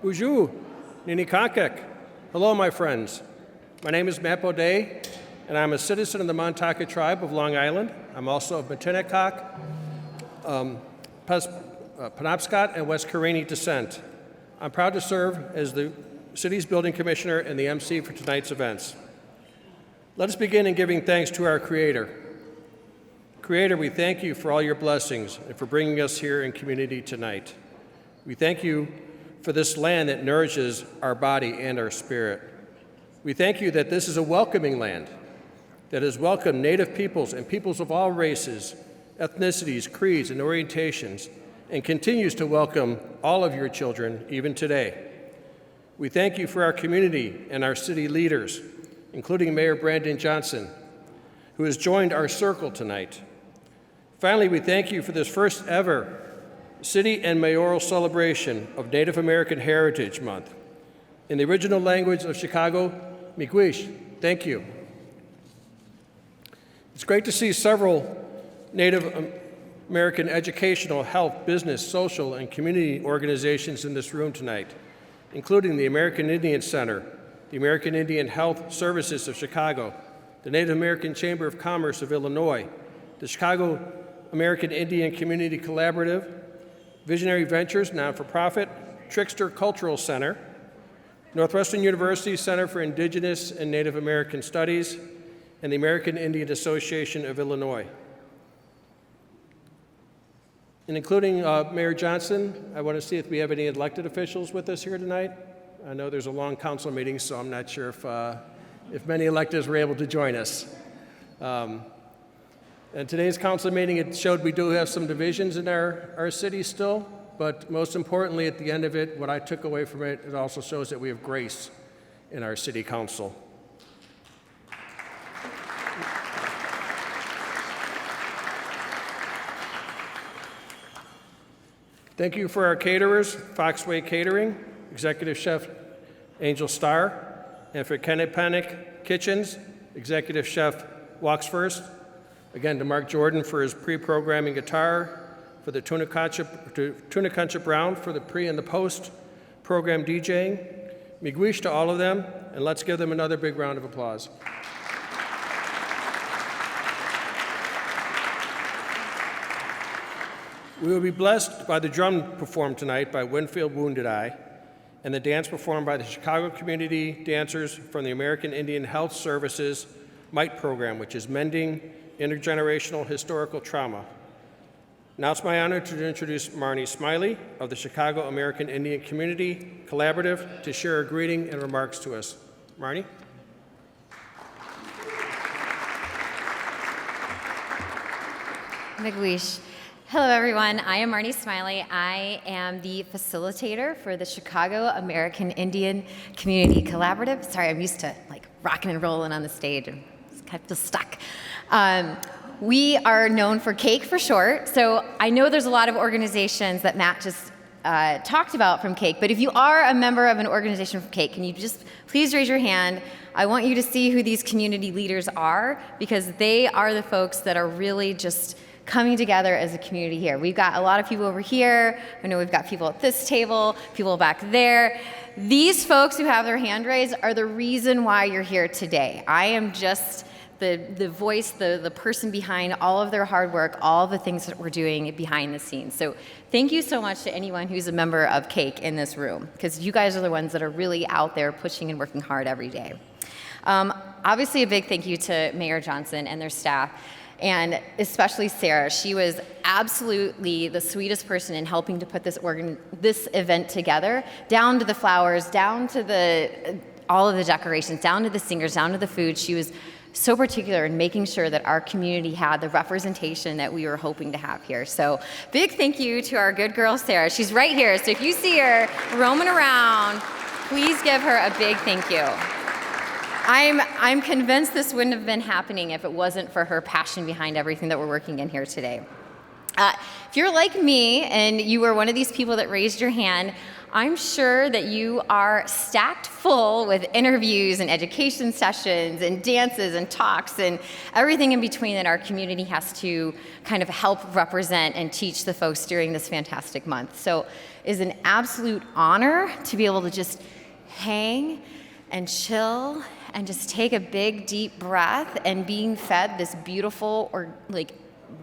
Uju, Ninikakek. Hello, my friends. My name is Matt Baudet, and I'm a citizen of the Montauk tribe of Long Island. I'm also of Matinecock, Penobscot, and West Carini descent. I'm proud to serve as the city's building commissioner and the MC for tonight's events. Let us begin in giving thanks to our Creator. Creator, we thank you for all your blessings and for bringing us here in community tonight. We thank you for this land that nourishes our body and our spirit. We thank you that this is a welcoming land that has welcomed Native peoples and peoples of all races, ethnicities, creeds, and orientations, and continues to welcome all of your children even today. We thank you for our community and our city leaders, including Mayor Brandon Johnson, who has joined our circle tonight. Finally, we thank you for this first ever City and Mayoral celebration of Native American Heritage Month. In the original language of Chicago, Miigwech, thank you. It's great to see several Native American educational, health, business, social, and community organizations in this room tonight, including the American Indian Center, the American Indian Health Services of Chicago, the Native American Chamber of Commerce of Illinois, the Chicago American Indian Community Collaborative, Visionary Ventures, non-for-profit, Trickster Cultural Center, Northwestern University Center for Indigenous and Native American Studies, and the American Indian Association of Illinois. And including Mayor Johnson, I want to see if we have any elected officials with us here tonight. I know there's a long council meeting, so I'm not sure if many electeds were able to join us. In today's council meeting, it showed we do have some divisions in our city still, but most importantly, at the end of it, what I took away from it, it also shows that we have grace in our city council. Thank you for our caterers, Foxway Catering, Executive Chef Angel Starr, and for Kennepanek Kitchens, Executive Chef Walks First. Again, to Mark Jordan for his pre-programming guitar, for the Tuna Concha Brown for the pre and the post program DJing. Miigwech to all of them, and let's give them another big round of applause. We will be blessed by the drum performed tonight by Winfield Wounded Eye, and the dance performed by the Chicago Community Dancers from the American Indian Health Services MITE program, which is Mending Intergenerational Historical Trauma. Now it's my honor to introduce Marnie Smiley of the Chicago American Indian Community Collaborative to share a greeting and remarks to us. Marnie? Miigwech. Hello, everyone. I am Marnie Smiley. I am the facilitator for the Chicago American Indian Community Collaborative. Sorry, I'm used to rocking and rolling on the stage and kind of just stuck. We are known for CAKE for short, so I know there's a lot of organizations that Matt just talked about from CAKE, but if you are a member of an organization from CAKE, can you just please raise your hand? I want you to see who these community leaders are, because they are the folks that are really just coming together as a community here. We've got a lot of people over here. I know we've got people at this table, people back there. These folks who have their hand raised are the reason why you're here today. I am just the voice, the person behind all of their hard work, all the things that we're doing behind the scenes. So thank you so much to anyone who's a member of CAKE in this room, because you guys are the ones that are really out there pushing and working hard every day. Obviously, a big thank you to Mayor Johnson and their staff, and especially Sarah. She was absolutely the sweetest person in helping to put this event together, down to the flowers, down to all of the decorations, down to the singers, down to the food. She was so particular in making sure that our community had the representation that we were hoping to have here. So big thank you to our good girl, Sarah. She's right here, so if you see her roaming around, please give her a big thank you. I'm convinced this wouldn't have been happening if it wasn't for her passion behind everything that we're working in here today. If you're like me and you were one of these people that raised your hand, I'm sure that you are stacked full with interviews and education sessions and dances and talks and everything in between that our community has to kind of help represent and teach the folks during this fantastic month. So it is an absolute honor to be able to just hang and chill and just take a big deep breath and being fed this beautiful or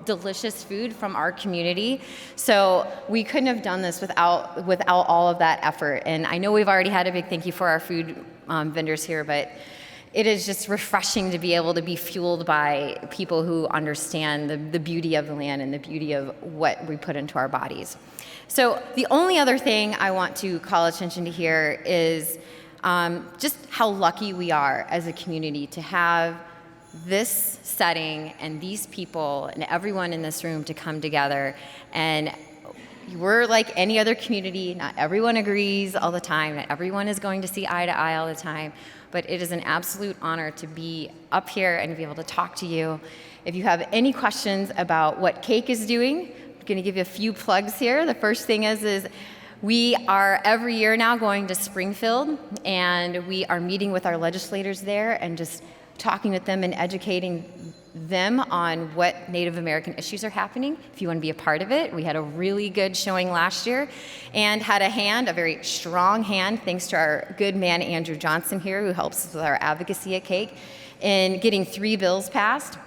delicious food from our community. So we couldn't have done this without all of that effort. And I know we've already had a big thank you for our food vendors here, but it is just refreshing to be able to be fueled by people who understand the beauty of the land and the beauty of what we put into our bodies. So the only other thing I want to call attention to here is just how lucky we are as a community to have this setting and these people and everyone in this room to come together. And we're like any other community. Not everyone agrees all the time. Not everyone is going to see eye to eye all the time. But it is an absolute honor to be up here and to be able to talk to you. If you have any questions about what CAKE is doing, I'm going to give you a few plugs here. The first thing is we are every year now going to Springfield, and we are meeting with our legislators there and just talking with them and educating them on what Native American issues are happening. If you want to be a part of it, we had a really good showing last year and had a very strong hand, thanks to our good man Andrew Johnson here, who helps us with our advocacy at CAKE, in getting 3 bills passed.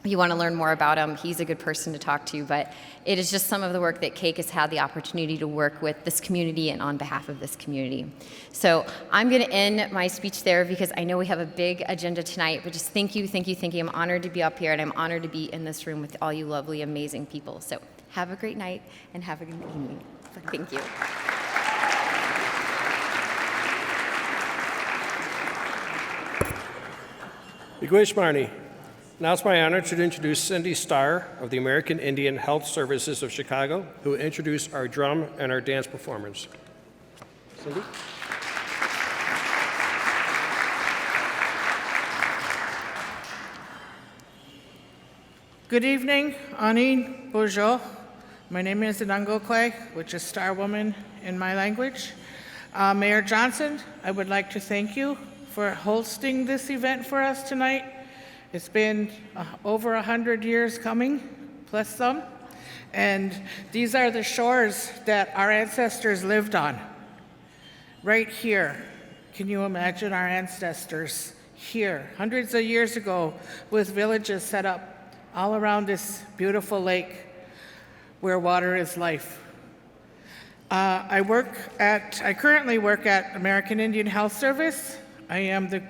If you want to learn more about him, he's a good person to talk to, but it is just some of the work that CAKE has had the opportunity to work with this community and on behalf of this community. So I'm going to end my speech there because I know we have a big agenda tonight, but just thank you, thank you, thank you. I'm honored to be up here, and I'm honored to be in this room with all you lovely, amazing people. So have a great night and have a good evening. Thank you. Igwish Marnie. Now it's my honor to introduce Cindy Starr of the American Indian Health Services of Chicago, who will introduce our drum and our dance performers. Cindy? Good evening, Ani, bonjour. My name is Inangokwe, which is Star Woman in my language. Mayor Johnson, I would like to thank you for hosting this event for us tonight. It's been over 100 years coming, plus some, and these are the shores that our ancestors lived on, right here. Can you imagine our ancestors here, hundreds of years ago, with villages set up all around this beautiful lake where water is life? I currently work at American Indian Health Service. I am the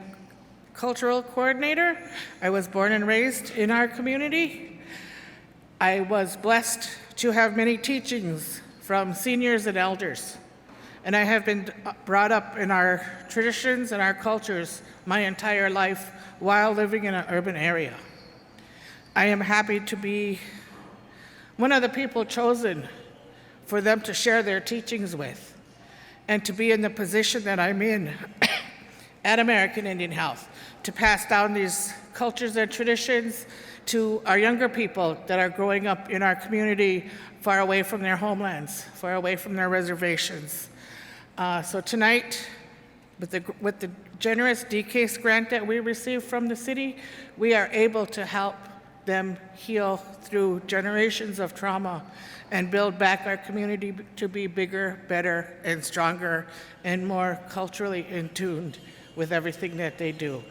cultural coordinator. I was born and raised in our community. I was blessed to have many teachings from seniors and elders, and I have been brought up in our traditions and our cultures my entire life while living in an urban area. I am happy to be one of the people chosen for them to share their teachings with, and to be in the position that I'm in at American Indian Health, to pass down these cultures and traditions to our younger people that are growing up in our community far away from their homelands, far away from their reservations. So tonight, with the generous DCASE grant that we received from the city, we are able to help them heal through generations of trauma and build back our community to be bigger, better, and stronger, and more culturally in tune with everything that they do.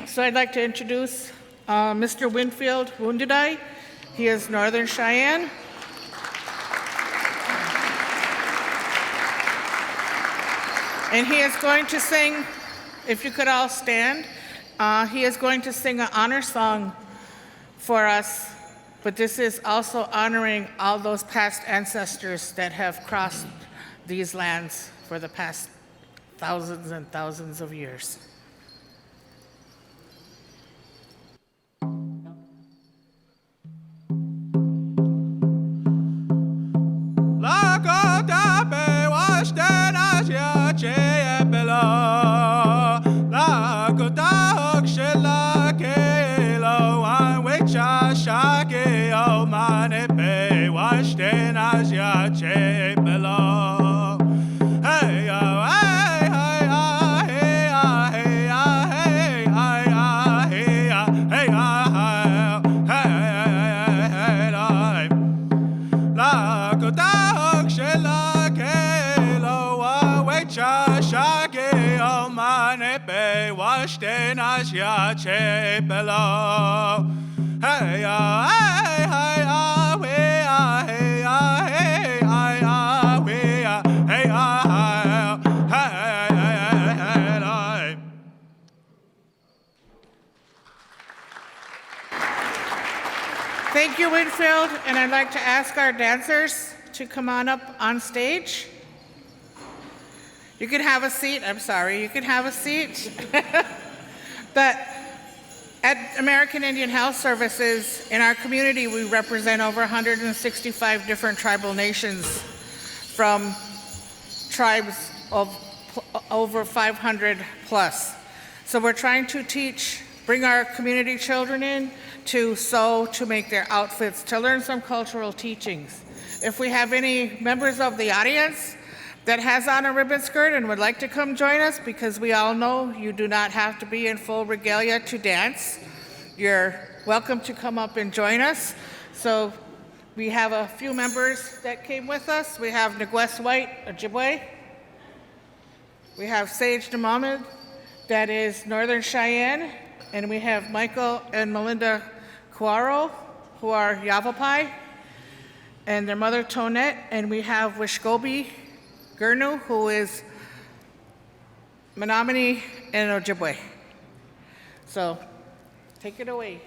So I'd like to introduce Mr. Winfield Woundedai. He is Northern Cheyenne. And he is going to sing, if you could all stand, he is going to sing an honor song for us, but this is also honoring all those past ancestors that have crossed these lands for the past thousands and thousands of years. cha shage o manepe washte nasya chepelo. Hey ya, hey ya, we ya, hey ya, hey ya, we ya, hey ya, hey. Thank you, Winfield, and I'd like to ask our dancers to come on up on stage. You can have a seat. I'm sorry, you can have a seat. But at American Indian Health Services, in our community, we represent over 165 different tribal nations from tribes of over 500 plus. So we're trying to bring our community children in to sew, to make their outfits, to learn some cultural teachings. If we have any members of the audience that has on a ribbon skirt and would like to come join us, because we all know you do not have to be in full regalia to dance, you're welcome to come up and join us. So we have a few members that came with us. We have Nagwes White, Ojibwe. We have Sage Namomed, that is Northern Cheyenne. And we have Michael and Melinda Cuaro, who are Yavapai, and their mother Tonette. And we have Wishgobi Gurnu, who is Menominee and Ojibwe. So take it away.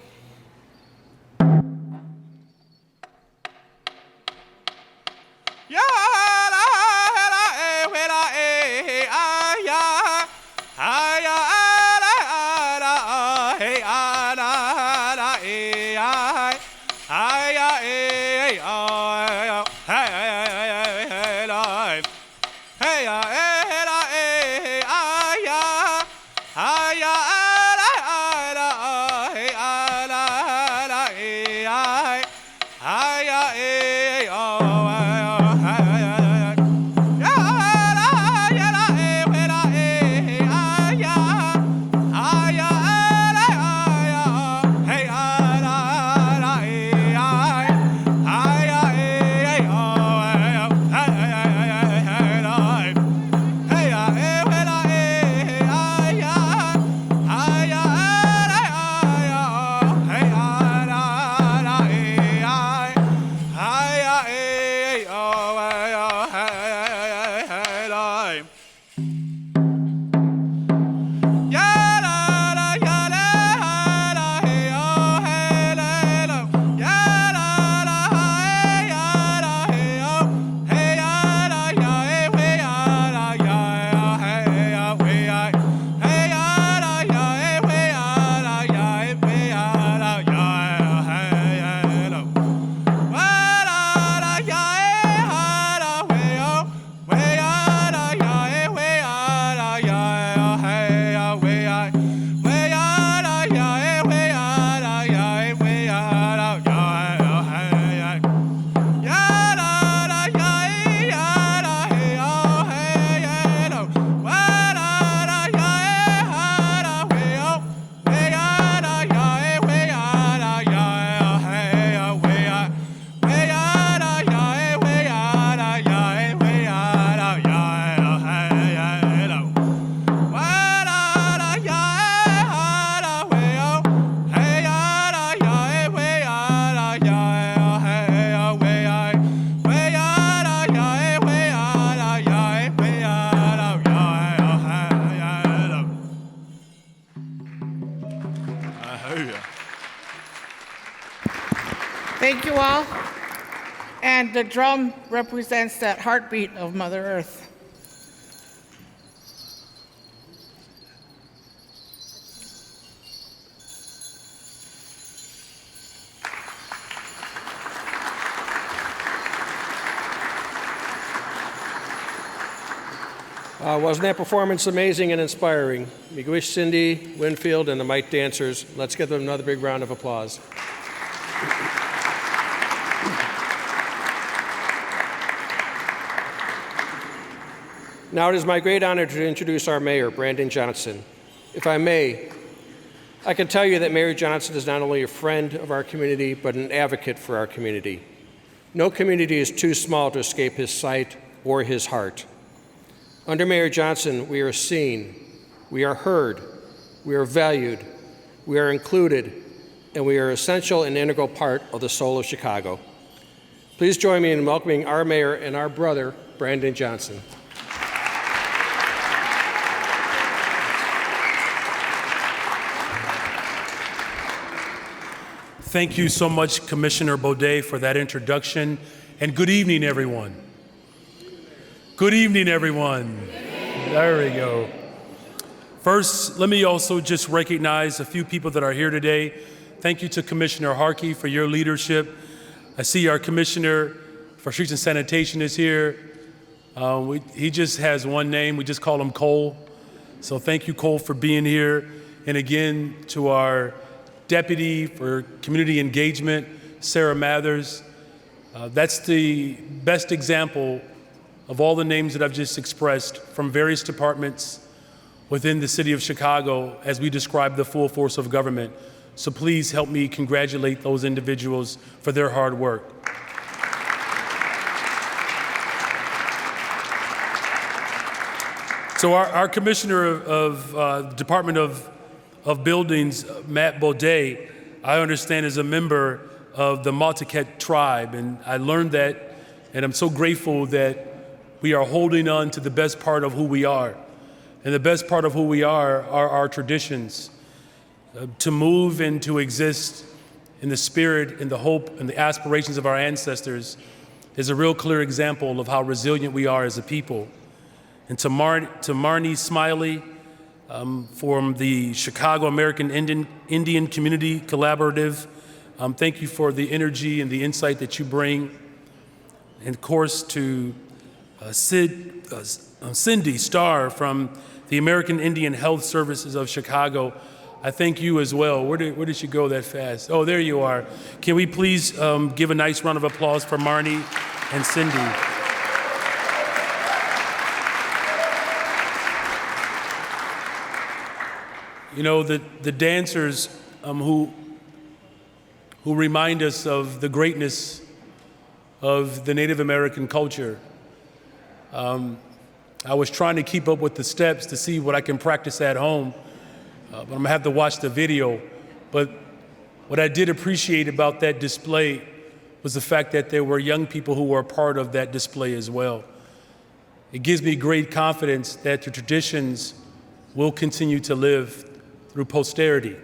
Thank you all. And the drum represents that heartbeat of Mother Earth. Wasn't that performance amazing and inspiring? Miigwech, Cindy, Winfield, and the Mite Dancers. Let's give them another big round of applause. Now it is my great honor to introduce our mayor, Brandon Johnson. If I may, I can tell you that Mayor Johnson is not only a friend of our community, but an advocate for our community. No community is too small to escape his sight or his heart. Under Mayor Johnson, we are seen, we are heard, we are valued, we are included, and we are an essential and integral part of the soul of Chicago. Please join me in welcoming our mayor and our brother, Brandon Johnson. Thank you so much, Commissioner Baudet, for that introduction. And good evening, everyone. Good evening, everyone. There we go. First, let me also just recognize a few people that are here today. Thank you to Commissioner Harkey for your leadership. I see our Commissioner for Streets and Sanitation is here. He just has one name. We just call him Cole. So thank you, Cole, for being here. And again, to our Deputy for Community Engagement, Sarah Mathers. That's the best example of all the names that I've just expressed from various departments within the city of Chicago as we describe the full force of government. So please help me congratulate those individuals for their hard work. So our Commissioner of Department of Buildings, Matt Baudet, I understand is a member of the Maltaquet tribe, and I learned that, and I'm so grateful that we are holding on to the best part of who we are. And the best part of who we are our traditions. To move and to exist in the spirit and the hope and the aspirations of our ancestors is a real clear example of how resilient we are as a people. And to Marnie Smiley, from the Chicago American Indian Community Collaborative, thank you for the energy and the insight that you bring. And of course to Cindy Starr from the American Indian Health Services of Chicago, I thank you as well. Where did she go that fast? Oh, there you are. Can we please give a nice round of applause for Marnie and Cindy? You know, the dancers who remind us of the greatness of the Native American culture. I was trying to keep up with the steps to see what I can practice at home, but I'm gonna have to watch the video. But what I did appreciate about that display was the fact that there were young people who were a part of that display as well. It gives me great confidence that the traditions will continue to live through posterity.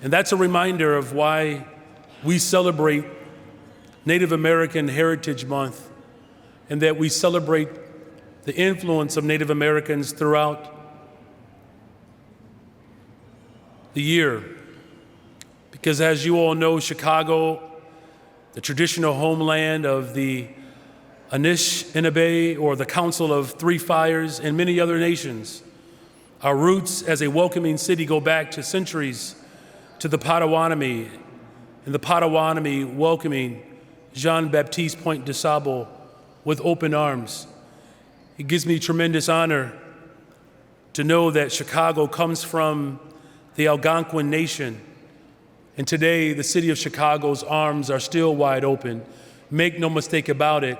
And that's a reminder of why we celebrate Native American Heritage Month and that we celebrate the influence of Native Americans throughout the year. Because as you all know, Chicago, the traditional homeland of the Anishinaabe, or the Council of Three Fires, and many other nations, our roots as a welcoming city go back to centuries to the Potawatomi, and the Potawatomi welcoming Jean-Baptiste Point de Sable with open arms. It gives me tremendous honor to know that Chicago comes from the Algonquin Nation, and today the city of Chicago's arms are still wide open. Make no mistake about it,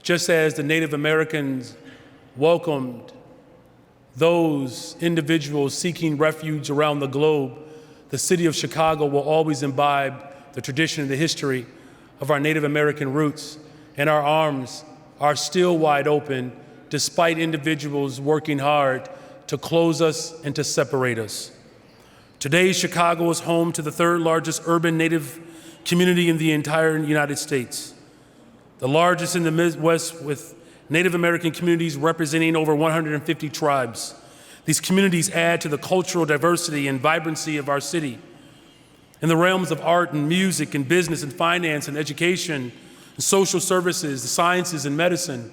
just as the Native Americans welcomed those individuals seeking refuge around the globe, the city of Chicago will always imbibe the tradition and the history of our Native American roots, and our arms are still wide open despite individuals working hard to close us and to separate us. Today, Chicago is home to the third largest urban Native community in the entire United States, the largest in the Midwest, with Native American communities representing over 150 tribes. These communities add to the cultural diversity and vibrancy of our city. In the realms of art and music and business and finance and education and social services, the sciences and medicine,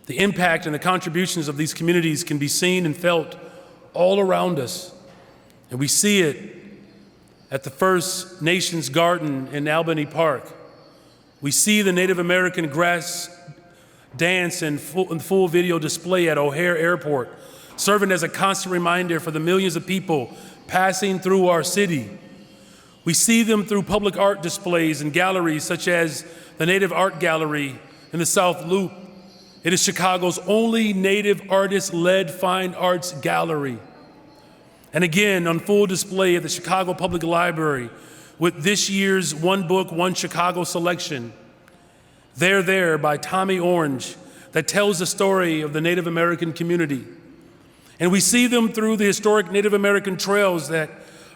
the impact and the contributions of these communities can be seen and felt all around us. And we see it at the First Nations Garden in Albany Park. We see the Native American grass dance and full video display at O'Hare Airport, serving as a constant reminder for the millions of people passing through our city. We see them through public art displays and galleries such as the Native Art Gallery in the South Loop, It is Chicago's only Native artist-led fine arts gallery. And again, on full display at the Chicago Public Library with this year's One Book, One Chicago selection, They're There by Tommy Orange, that tells the story of the Native American community. And we see them through the historic Native American trails that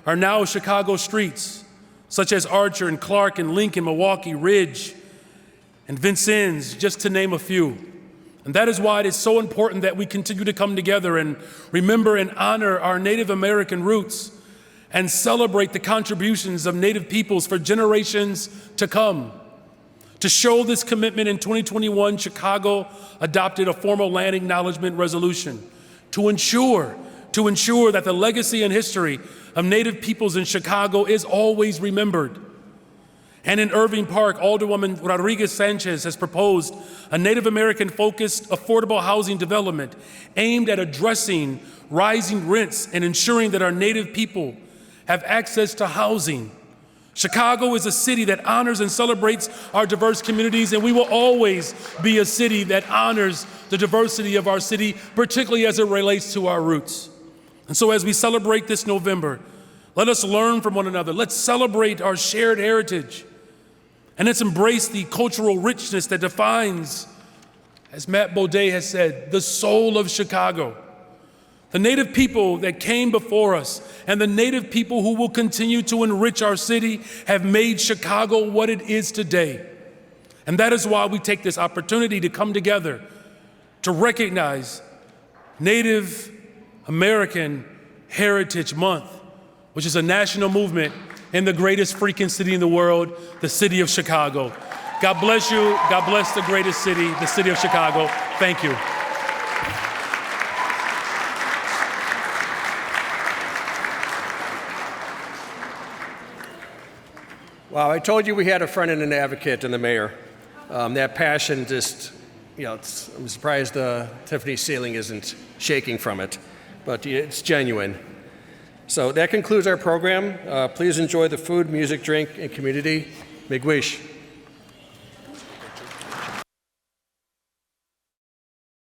are now Chicago streets, such as Archer and Clark and Lincoln, Milwaukee, Ridge, and Vincennes, just to name a few. And that is why it is so important that we continue to come together and remember and honor our Native American roots and celebrate the contributions of Native peoples for generations to come. To show this commitment in 2021, Chicago adopted a formal land acknowledgement resolution to ensure that the legacy and history of Native peoples in Chicago is always remembered. And in Irving Park, Alderwoman Rodriguez Sanchez has proposed a Native American-focused affordable housing development aimed at addressing rising rents and ensuring that our Native people have access to housing. Chicago is a city that honors and celebrates our diverse communities, and we will always be a city that honors the diversity of our city, particularly as it relates to our roots. And so as we celebrate this November, let us learn from one another. Let's celebrate our shared heritage. And let's embrace the cultural richness that defines, as Matt Baudet has said, the soul of Chicago. The Native people that came before us and the Native people who will continue to enrich our city have made Chicago what it is today. And that is why we take this opportunity to come together to recognize Native American Heritage Month, which is a national movement in the greatest freaking city in the world, the city of Chicago. God bless you. God bless the greatest city, the city of Chicago. Thank you. Wow, I told you we had a friend and an advocate in the mayor. That passion just, I'm surprised Tiffany's ceiling isn't shaking from it, but it's genuine. So that concludes our program. Please enjoy the food, music, drink, and community. Miigwech.